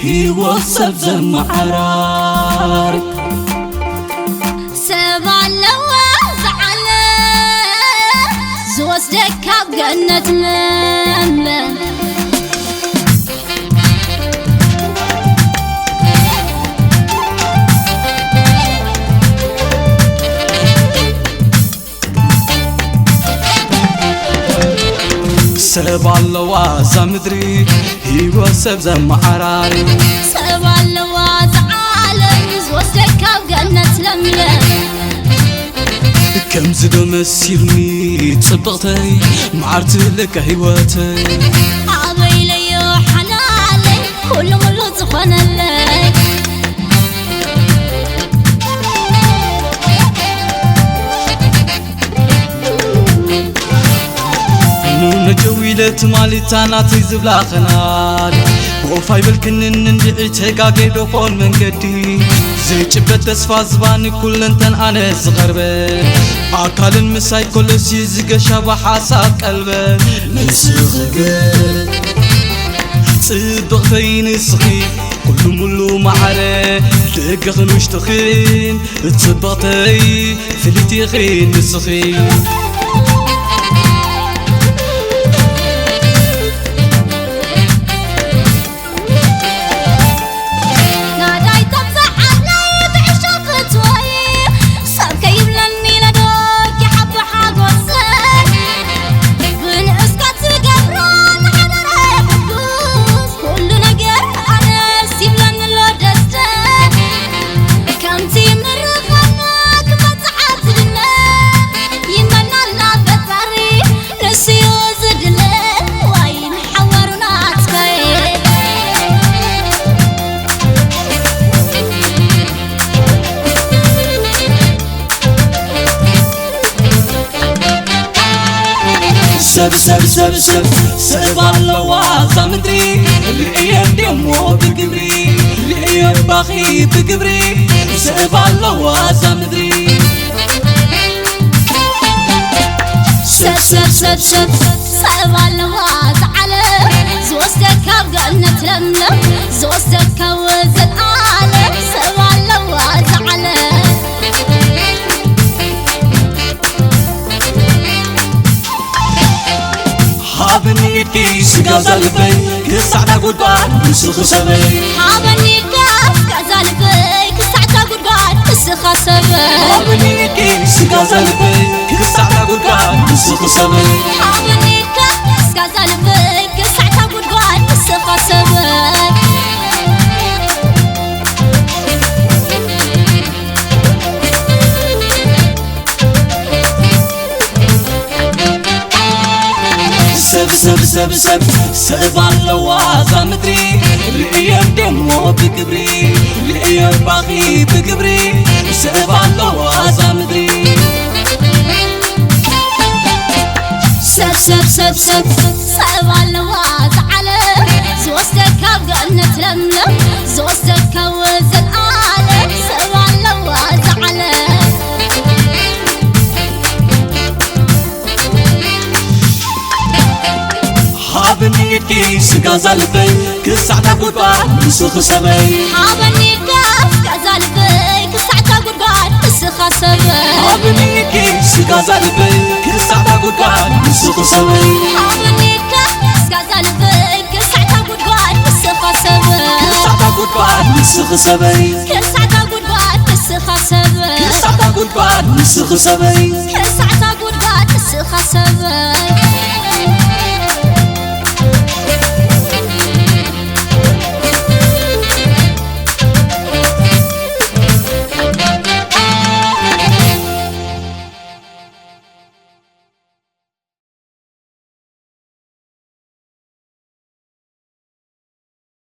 يوصف زمعرار سبع اللواز على زوزدك بجنة لملم سبع اللواز مدري يوصف زمعرار سبع اللواز على زوزدك بجنة لملم كم زدو مسيرني تصبغتي معرت لك هيواتي عبيلي وحلالي كل ملو زخون اللي نون جويلت مالي تاناتي زبلا خنال وفاي بالكنن ندعي تهقاقيدو قول من قدي زي جبت تسفا زباني كل انتن انا زغربه عقال المساي كل سيزق شابا حاساب قلبه نسغبه صدقتي نسخي كل ملو معره دقخن وشتخين تصبغتي فلتي خين نسخي سب اللواز مدري الأيام دمو بقبري الأيام باخي بقبري سب اللواز مدري سب اللواز على زوزتك بجنة لملم زوزتك وزن عالم سب اللواز على حابني كيس غزالبي كسعتا قرقان نسخ سبي حابني غزالبي كسعتا قرقان نسخ سبي حابني كيس غزالبي كسعتا قرقان نسخ سبي حابني غزالبي كسعتا قرقان نسخ سبي سب اللواز مدري الأيام دمو بقبري الأيام باغي بقبري سب اللواز مدري سب اللواز على زوزتك بجنة لملم زوزتك وزن عالم سب اللواز على حابني كيس غزالبي كسعتا قرقان نسخ سبي حابني غزالبي كسعتا قرقان نسخ سبي حابني كيس غزالبي كسعتا قرقان نسخ سبي حابني غزالبي كسعتا قرقان نسخ سبي كسعتا قرقان نسخ سبي كسعتا قرقان نسخ سبي كسعتا قرقان نسخ سبي كسعتا قرقان نسخ سبي